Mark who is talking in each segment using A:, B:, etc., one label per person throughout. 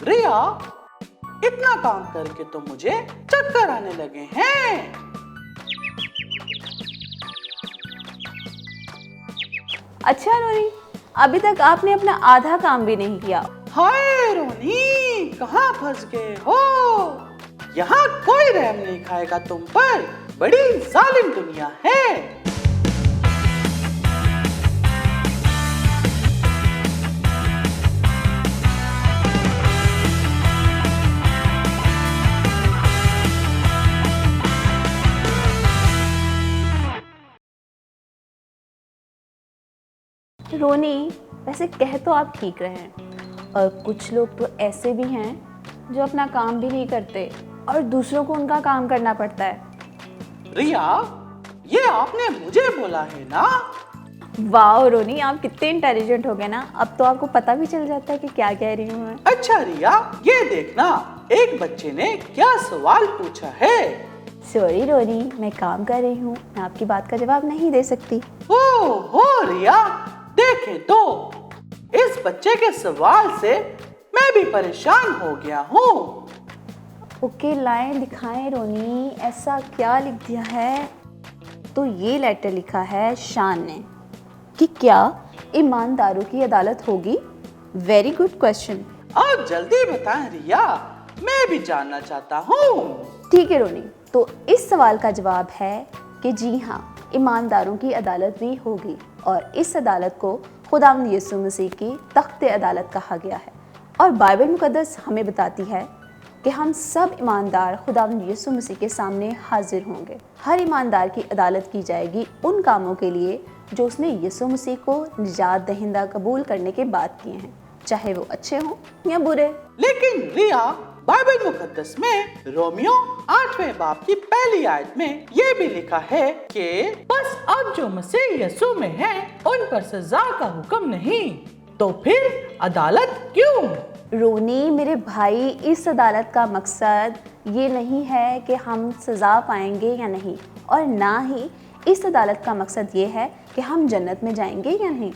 A: रिया, इतना काम करके तो मुझे चक्कर आने लगे हैं।
B: अच्छा रोनी, अभी तक आपने अपना आधा काम भी नहीं किया।
A: हाय रोनी, कहाँ फंस गए हो? यहाँ कोई रहम नहीं खाएगा तुम पर। बड़ी जालिम दुनिया है।
B: रोनी, वैसे कह तो आप ठीक रहे हैं, और कुछ लोग तो ऐसे भी हैं जो अपना काम भी नहीं करते और दूसरों को उनका काम करना पड़ता है।
A: रिया, ये आपने मुझे बोला है ना?
B: वाह रोनी, आप कितने इंटेलिजेंट हो गए ना। अब तो आपको पता भी चल जाता है कि क्या कह रही हूँ मैं।
A: अच्छा रिया, ये देखना, एक बच्चे ने क्या सवाल पूछा है।
B: सॉरी रोनी, मैं काम कर रही हूँ, मैं आपकी बात का जवाब नहीं दे सकती।
A: हो रिया, देखे तो इस बच्चे के सवाल से मैं भी परेशान हो गया हूँ।
B: ओके, लाइन दिखाएं रोनी, ऐसा क्या लिख दिया है? तो ये लेटर लिखा है शान ने कि क्या ईमानदारों की अदालत होगी? Very good question.
A: आप जल्दी बताएं रिया, मैं भी जानना चाहता हूँ।
B: ठीक है रोनी, तो इस सवाल का जवाब है कि जी हाँ, ईमानदारों की अदालत भी होगी, और इस अदालत को खुदावंद यीशु मसीह की तख्त अदालत कहा गया है। और बाइबल मुकद्दस हमें बताती है कि हम सब ईमानदार खुदावंद यीशु मसीह के सामने हाजिर होंगे। हर ईमानदार की अदालत की जाएगी उन कामों के लिए जो उसने यीशु मसीह को निजात दहिंदा कबूल करने के बाद किए हैं, चाहे वो अच्छे हों या बुरे।
A: लेकिन रिया, बाइबल मुकद्दस में रोमियो 8वें बाब की पहली आयत में ये भी लिखा है कि बस अब जो मसीह यीशु में है उन पर सजा का हुक्म नहीं, तो फिर अदालत क्यों?
B: रोनी मेरे भाई, इस अदालत का मकसद ये नहीं है कि हम सज़ा पाएंगे या नहीं, और ना ही इस अदालत का मकसद ये है कि हम जन्नत में जाएंगे या नहीं।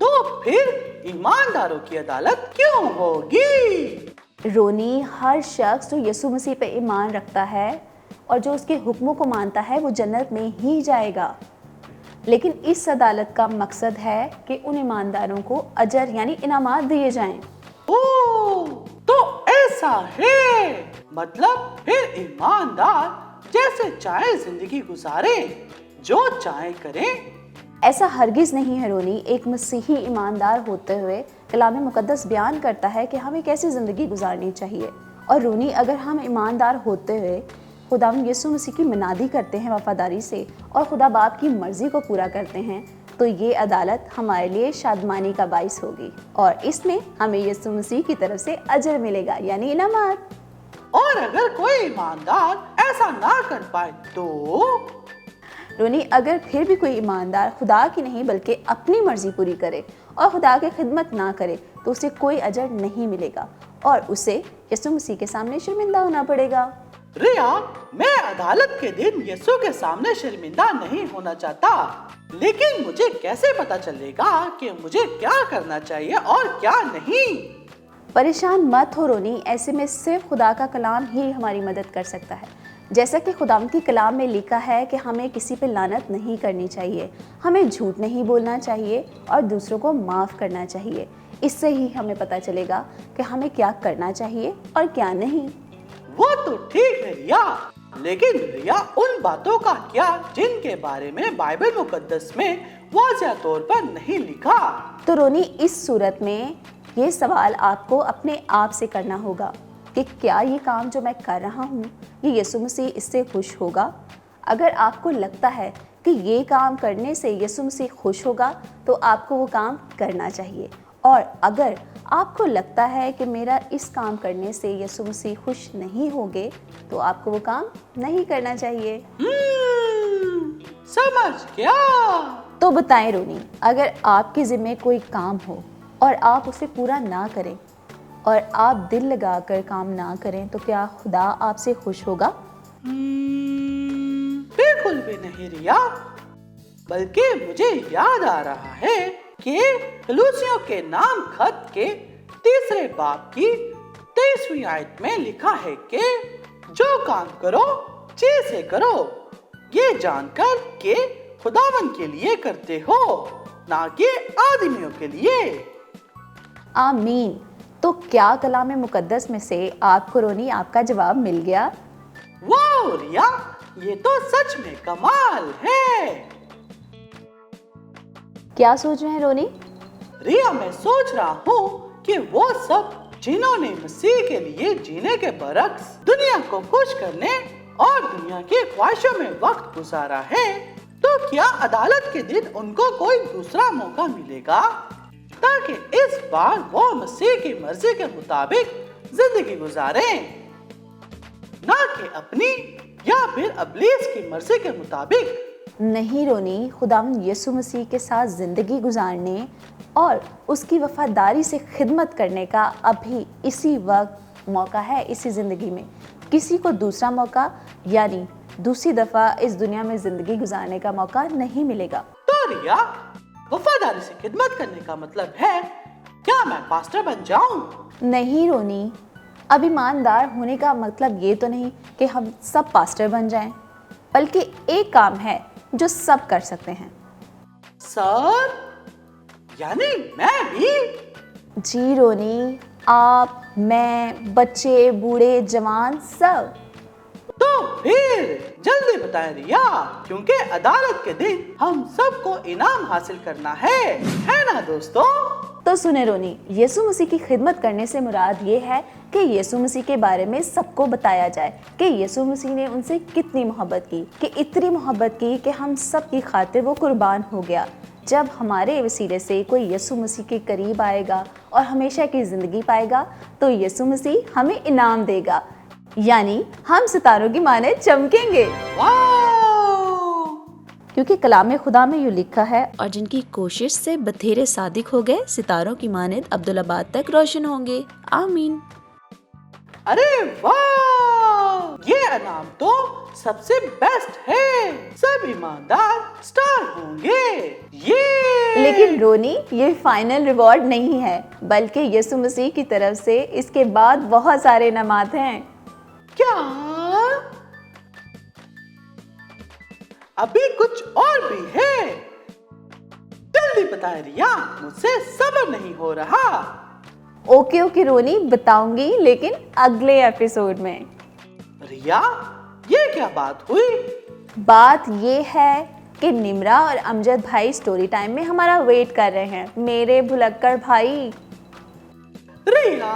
A: तो फिर ईमानदारों की अदालत क्यों होगी?
B: रोनी, हर शख्स जो यीशु मसीह पे ईमान रखता है और जो उसके हुक्मों को मानता है वो जन्नत में ही जाएगा। लेकिन इस अदालत का मकसद है कि उन ईमानदारों को अजर यानी इनामात दिए जाएं।
A: ओह, तो ऐसा है। मतलब फिर ईमानदार जैसे चाहे जिंदगी गुजारे, जो चाहे करें।
B: ऐसा हरगिज नहीं है रोनी। एक मसीही ईमानदार होते हुए कलाम मुकद्दस बयान करता है कि हमें कैसी ज़िंदगी गुजारनी चाहिए। और रोनी, अगर हम ईमानदार होते हुए खुदावंद यीशु मसीह की मनादी करते हैं वफादारी से और खुदा बाप की मर्जी को पूरा करते हैं, तो ये अदालत हमारे लिए शादमानी का बाइस होगी, और इसमें हमें यीशु मसीह की तरफ से अजर मिलेगा यानी इनामात।
A: और अगर कोई ईमानदार ऐसा ना कर पाए तो?
B: रोनी, अगर फिर भी कोई ईमानदार खुदा की नहीं बल्कि अपनी मर्जी पूरी करे और खुदा की खिदमत ना करे, तो उसे कोई अजर नहीं मिलेगा और उसे यीशु मसीह के सामने शर्मिंदा होना पड़ेगा।
A: रिया, मैं अदालत के दिन यीशु के सामने शर्मिंदा नहीं होना चाहता, लेकिन मुझे कैसे पता चलेगा कि मुझे क्या करना चाहिए और क्या नहीं?
B: परेशान मत हो रोनी, ऐसे में सिर्फ खुदा का कलाम ही हमारी मदद कर सकता है। जैसा कि खुदावंद की कलाम में लिखा है कि हमें किसी पे लानत नहीं करनी चाहिए, हमें झूठ नहीं बोलना चाहिए और दूसरों को माफ़ करना चाहिए। इससे ही हमें पता चलेगा कि हमें क्या करना चाहिए और क्या नहीं।
A: वो तो ठीक है रिया, लेकिन रिया, उन बातों का क्या जिनके बारे में बाइबल मुकद्दस में वाज़िह तौर पर नहीं लिखा?
B: तो रोनी, इस सूरत में ये सवाल आपको अपने आप से करना होगा कि क्या ये काम जो मैं कर रहा हूँ, ये यीशु मसीह इससे खुश होगा? अगर आपको लगता है कि ये काम करने से यीशु मसीह खुश होगा, तो आपको वो काम करना चाहिए। और अगर आपको लगता है कि मेरा इस काम करने से यीशु मसीह खुश नहीं होंगे, तो आपको वो काम नहीं करना चाहिए।
A: समझ गया।
B: तो बताएं रोनी, अगर आपके ज़िम्मे कोई काम हो और आप उसे पूरा ना करें और आप दिल लगाकर काम ना करें, तो क्या खुदा आपसे खुश होगा?
A: बिल्कुल भी नहीं रिया, बल्कि मुझे याद आ रहा है कि कलूसियों के नाम खत के तीसरे बाब की 23वीं आयत में लिखा है कि जो काम करो जी से करो, ये जानकर कि खुदावन के लिए करते हो, ना कि आदमियों के लिए।
B: आमीन। तो क्या कलाम मुकद्दस में से आपको रोनी आपका जवाब मिल गया?
A: वाह रिया, ये तो सच में कमाल है।
B: क्या सोच रहे हैं रोनी?
A: रिया, मैं सोच रहा हूँ कि वो सब जिन्होंने मसीह के लिए जीने के बरक्स दुनिया को खुश करने और दुनिया की ख्वाहिशों में वक्त गुजारा है, तो क्या अदालत के दिन उनको कोई दूसरा मौका मिलेगा ताकि इस बार वो मसीह की मर्जी के मुताबिक जिंदगी गुजारें, ना कि अपनी या फिर इब्लीस की मर्जी के मुताबिक?
B: नहीं रोनी, खुदावंद यीशु मसीह के साथ जिंदगी गुजारने और उसकी वफादारी से खिदमत करने का अभी इसी वक्त मौका है। इसी जिंदगी में किसी को दूसरा मौका यानी दूसरी दफा इस दुनिया में जिंदगी गुजारने का मौका नहीं मिलेगा।
A: तो रिया, वफादारी से खिदमत करने का मतलब है क्या मैं पास्टर बन जाऊं?
B: नहीं रोनी, अब ईमानदार होने का मतलब ये तो नहीं कि हम सब पास्टर बन जाएं, बल्कि एक काम है जो सब कर सकते हैं।
A: सर, यानी मैं भी?
B: जी रोनी, आप, मैं, बच्चे, बूढ़े, जवान, सब।
A: तो फिर जल्दी बताएं रिया, क्योंकि अदालत के दिन हम सबको इनाम हासिल करना है ना दोस्तों?
B: तो सुने रोनी, यीशु मसीह की खिदमत करने से मुराद ये है कि यीशु मसीह के बारे में सबको बताया जाए कि यीशु मसीह ने उनसे कितनी मोहब्बत की, कि इतनी मोहब्बत की कि हम सब की खातिर वो कुर्बान हो गया। जब हमारे वसीले से कोई यीशु मसीह के करीब आएगा और हमेशा की ज़िंदगी पाएगा, तो यीशु मसीह हमें इनाम देगा, यानी हम सितारों की माने चमकेंगे। क्योंकि कलाम खुदा में यूं लिखा है, और जिनकी कोशिश से बथेरे सादिक हो गए, सितारों की माने अब्दुल्लाबाद तक रोशन होंगे। आमीन।
A: अरे वाह, ये इनाम तो सबसे बेस्ट है। सब ईमानदार स्टार होंगे। ये
B: लेकिन रोनी, ये फाइनल रिवॉर्ड नहीं है, बल्कि यीशु मसीह की तरफ से इसके बाद बहुत सारे इनामात हैं।
A: क्या? अभी कुछ और भी है? जल्दी बताएं रिया, मुझसे सब्र नहीं हो रहा।
B: ओके रोनी, बताऊंगी, लेकिन अगले एपिसोड में।
A: रिया, ये क्या बात हुई?
B: बात ये है कि निम्रा और अमजद भाई स्टोरी टाइम में हमारा वेट कर रहे हैं। मेरे भुलक्कड़ भाई।
A: रिया,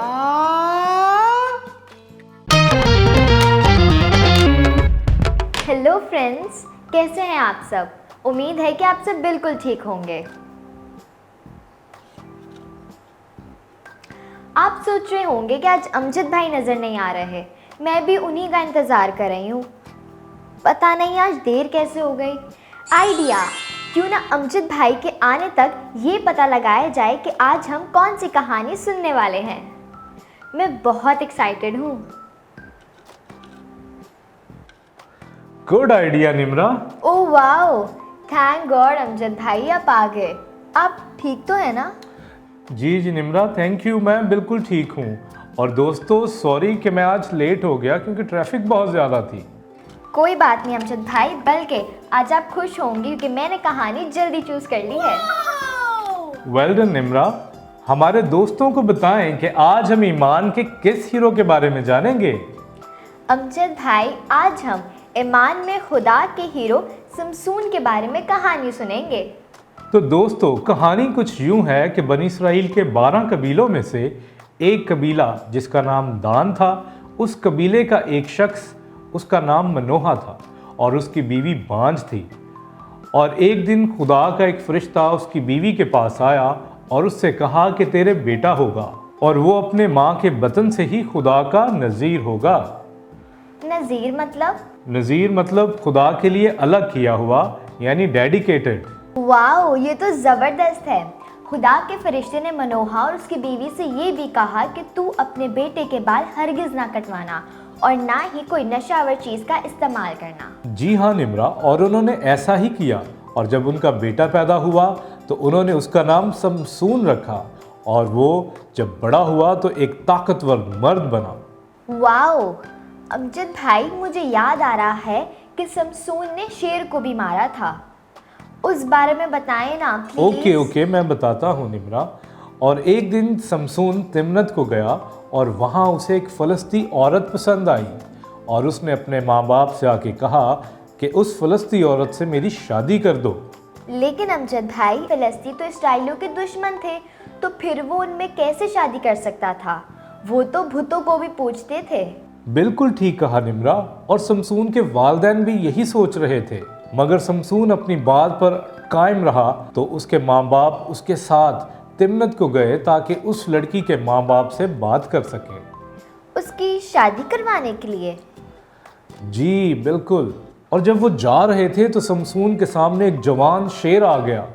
C: हेलो फ्रेंड्स, कैसे हैं आप सब? उम्मीद है कि आप सब बिल्कुल ठीक होंगे। आप सोच रहे होंगे कि आज अमजद भाई नज़र नहीं आ रहे। मैं भी उन्हीं का इंतज़ार कर रही हूँ। पता नहीं आज देर कैसे हो गई। आइडिया, क्यों ना अमजद भाई के आने तक ये पता लगाया जाए कि आज हम कौन सी कहानी सुनने वाले हैं। मैं बहुत एक्साइटेड हूँ।
D: Good idea Nimra.
C: Oh wow, thank God Amjad भाई आप आ गए। आप ठीक तो है ना?
D: जी निम्रा, थैंक यू, मैं बिल्कुल ठीक हूँ। और दोस्तों, सॉरी कि मैं आज लेट हो गया क्योंकि ट्रैफिक बहुत ज़्यादा थी।
C: कोई बात नहीं अमजद भाई, बल्कि आज आप खुश होंगे क्योंकि मैंने कहानी जल्दी चूज कर ली है।
D: Well done Nimra. हमारे दोस्तों को बताएं कि आज हम ईमान के किस हीरो के बारे में जानेंगे।
C: अमजद भाई, आज हम ईमान में खुदा के हीरो समसून के बारे में कहानी सुनेंगे।
D: तो दोस्तों, कहानी कुछ यूं है कि बनी इसराइल के 12 कबीलों में से एक कबीला जिसका नाम दान था, उस कबीले का एक शख्स, उसका नाम मनोहा था और उसकी बीवी बांझ थी। और एक दिन खुदा का एक फरिश्ता उसकी बीवी के पास आया और उससे कहा कि तेरे बेटा होगा और वो अपने माँ के बतन से ही खुदा का नज़ीर होगा।
C: नज़ीर मतलब?
D: नज़ीर मतलब खुदा के लिए अलग किया हुआ, यानी डेडिकेटेड।
C: वाओ, ये तो ज़बरदस्त है। खुदा के फरिश्ते ने मनोहा और उसकी बीवी से ये भी कहा कि तू अपने बेटे के बाल हरगिज़ ना कटवाना और ना ही कोई नशावर चीज़ का इस्तेमाल करना।
D: जी हाँ निम्रा, और उन्होंने ऐसा ही किया। और जब उनका बेटा पैदा हुआ तो उन्होंने उसका नाम समसून रखा और वो जब बड़ा हुआ तो एक ताकतवर मर्द बना।
C: वाओ अमजद भाई, मुझे याद आ रहा है कि समसून ने शेर को भी मारा था। उस बारे में बताएं ना प्लीज।
D: ओके मैं बताता हूँ निम्रा। और एक दिन समसून तिम्नत को गया और वहाँ उसे एक फ़लस्ती औरत पसंद आई और उसने अपने माँ बाप से आके कहा कि उस फ़लस्ती औरत से मेरी शादी कर दो।
C: लेकिन अमजद भाई, फ़लस्ती तो इसराइलियों के दुश्मन थे, तो फिर वो उनमें कैसे शादी कर सकता था? वो तो भूतों को भी पूजते थे।
D: बिल्कुल ठीक कहा निम्रा, और समसून के वालिदैन भी यही सोच रहे थे, मगर समसून अपनी बात पर कायम रहा तो उसके माँ बाप उसके साथ तिम्नत को गए ताकि उस लड़की के माँ बाप से बात कर सकें।
C: उसकी शादी करवाने के लिए?
D: जी बिल्कुल। और जब वो जा रहे थे तो समसून के सामने एक जवान शेर आ गया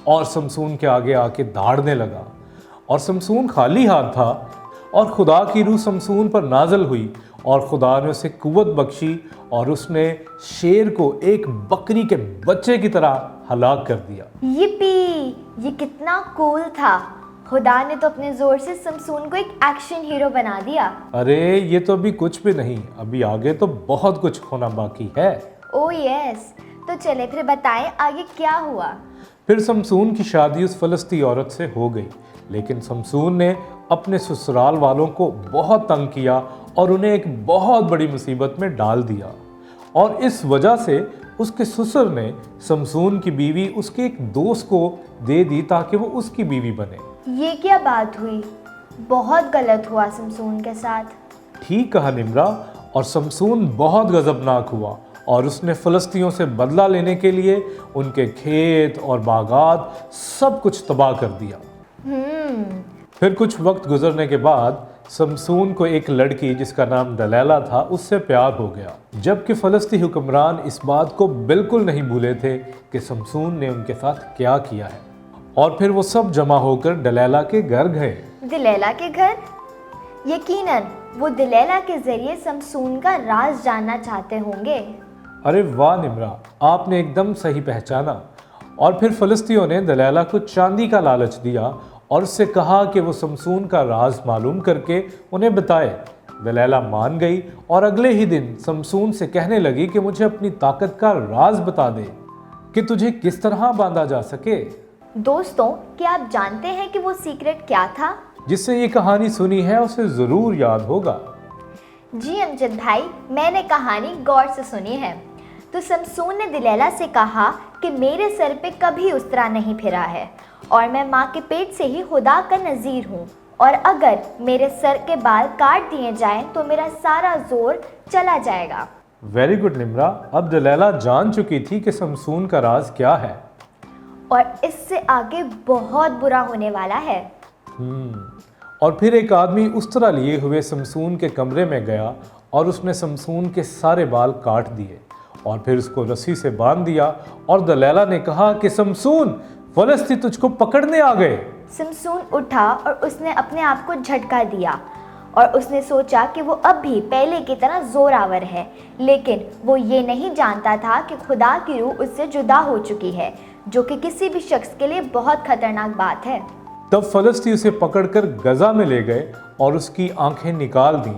D: और समसून के आगे आके दहाड़ने लगा, और समसून खाली हाथ था और खुदा की रूह समसून पर नाजल हुई और खुदा ने उसे कुव्वत बख्शी और उसने शेर को एक बकरी के बच्चे की तरह हलाक कर दिया।
C: yippee! ये कितना कूल था। खुदा ने तो अपने जोर से समसून को एक एक्शन हीरो बना दिया।
D: अरे ये तो अभी कुछ भी नहीं, अभी आगे तो बहुत कुछ होना बाकी है।
C: ओह यस, तो चले फिर बताएं आगे क्या हुआ।
D: फिर समसून की शादी उस फ़लस्ती औरत से हो गई, लेकिन समसून ने अपने ससुराल वालों को बहुत तंग किया और उन्हें एक बहुत बड़ी मुसीबत में डाल दिया, और इस वजह से उसके ससुर ने समसून की बीवी उसके एक दोस्त को दे दी ताकि वो उसकी बीवी बने।
C: ये क्या बात हुई? बहुत गलत हुआ समसून के साथ।
D: ठीक कहा निम्रा, और समसून बहुत गजबनाक हुआ और उसने फ़लस्तियों से बदला लेने के लिए उनके खेत और बागात सब कुछ तबाह कर दिया। फिर कुछ वक्त गुजरने के बाद समसून को एक लड़की जिसका नाम दलैला था उससे प्यार हो गया, जबकि फ़लस्ती हुक्मरान इस बात को बिल्कुल नहीं भूले थे कि समसून ने उनके साथ क्या किया है। और फिर वो सब जमा होकर दलैला के घर गए।
C: दिलैला के घर? यकीनन वो दिलैला के जरिए समसून का राज जानना चाहते होंगे।
D: अरे वाह निम्रा, आपने एकदम सही पहचाना। और फिर फ़लस्तियों ने दलैला को चांदी का लालच दिया और उससे कहा कि वो समसून का राज मालूम करके उन्हें बताए। दलैला मान गई और अगले ही दिन समसून से कहने लगी कि मुझे अपनी ताकत का राज बता दे कि तुझे किस तरह बांधा जा सके।
C: दोस्तों, क्या आप जानते हैं कि वो सीक्रेट क्या था?
D: जिससे ये कहानी सुनी है उसे ज़रूर याद होगा।
C: जी अमजद भाई, मैंने कहानी गौर से सुनी है। तो समसून ने दिलैला से कहा कि मेरे सर पे कभी उस तरह नहीं फिरा है और मैं माँ के पेट से ही खुदा का नज़ीर हूँ, और अगर मेरे सर के बाल काट दिए जाएं तो मेरा सारा जोर चला जाएगा।
D: वेरी गुड निम्रा, अब दलैला जान चुकी थी कि समसून का राज क्या है
C: और इससे आगे बहुत बुरा होने वाला है।
D: और फिर एक आदमी उस तरह लिए हुए समसून के कमरे में गया और उसने समसून के सारे बाल काट दिए और फिर उसको रस्सी से बांध दिया, और दलैला ने कहा कि समसून, फ़लस्ती तुझको पकड़ने आ गए।
C: समसून उठा और उसने अपने आप को झटका दिया और उसने सोचा कि वो अब भी पहले की तरह जोरावर है, लेकिन वो ये नहीं जानता था कि खुदा की रूह उससे जुदा हो चुकी है, जो कि किसी भी शख्स के लिए बहुत खतरनाक बात है।
D: तब फ़लस्ती उसे पकड़कर गजा में ले गए और उसकी आंखें निकाल दी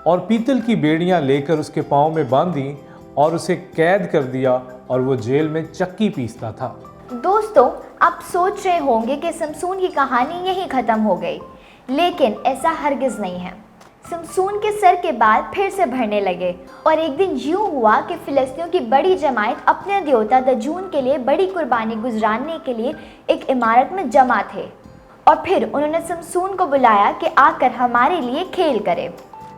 D: और पीतल की बेड़ियां लेकर उसके पाँव में बांधी और उसे कैद कर दिया, और वो जेल में चक्की पीसता था।
C: दोस्तों, आप सोच रहे होंगे कि समसून की कहानी यहीं ख़त्म हो गई, लेकिन ऐसा हरगिज़ नहीं है। समसून के सर के बाल फिर से भरने लगे और एक दिन यूं हुआ कि फ़िलिस्तियों की बड़ी जमात अपने देवता दजून के लिए बड़ी कुर्बानी गुजराने के लिए एक इमारत में जमा थे, और फिर उन्होंने समसून को बुलाया कि आकर हमारे लिए खेल करे।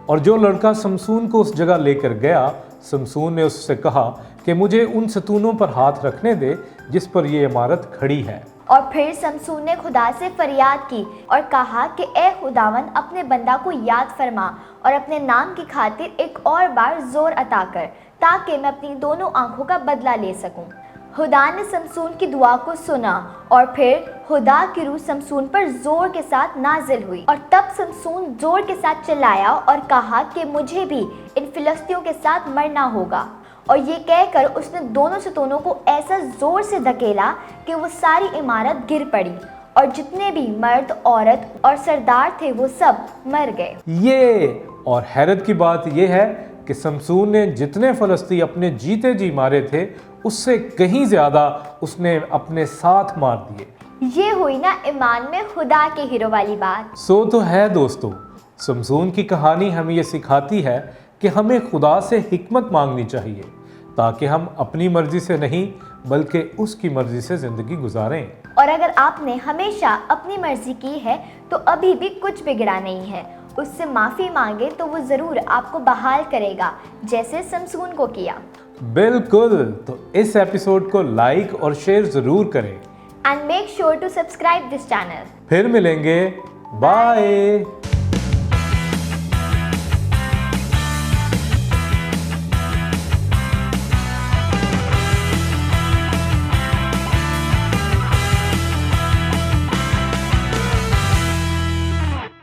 D: और जो लड़का समसून को उस जगह लेकर गया, समसून ने उससे कहा कि मुझे उन सतूनों पर हाथ रखने दे जिस पर यह इमारत खड़ी है।
C: और फिर समसून ने खुदा से फरियाद की और कहा कि ए खुदावन, अपने बंदा को याद फरमा और अपने नाम की खातिर एक और बार जोर अता कर, ताकि मैं अपनी दोनों आंखों का बदला ले सकूं। खुदा ने समसून की दुआ को सुना और फिर खुदा की रूह समसून पर जोर के साथ नाजिल हुई, और तब समसून जोर के साथ चिल्लाया और कहा कि मुझे भी इन फिलिस्तियों के साथ मरना होगा। और ये कहकर उसने दोनों सतूनों को ऐसा जोर से धकेला कि वो सारी इमारत गिर पड़ी और जितने भी मर्द, औरत और सरदार थे वो सब मर गए।
D: ये और हैरत की बात यह है कि शमसून ने जितने फलस्ती अपने जीते जी मारे थे उससे कहीं ज्यादा उसने अपने साथ मार दिए।
C: ये हुई ना ईमान में खुदा के हीरो वाली बात।
D: सो तो है दोस्तों, शमसून की कहानी हमें ये सिखाती है कि हमें खुदा से हिकमत मांगनी चाहिए ताकि हम अपनी मर्जी से नहीं बल्कि उसकी मर्जी से जिंदगी गुजारें।
C: और अगर आपने हमेशा अपनी मर्जी की है तो अभी भी कुछ बिगड़ा नहीं है। उससे माफ़ी मांगे तो वो ज़रूर आपको बहाल करेगा, जैसे शमसून को किया।
D: बिल्कुल, तो इस एपिसोड को लाइक और शेयर ज़रूर करें।
C: And make sure to subscribe this channel.
D: फिर मिलेंगे, बाय।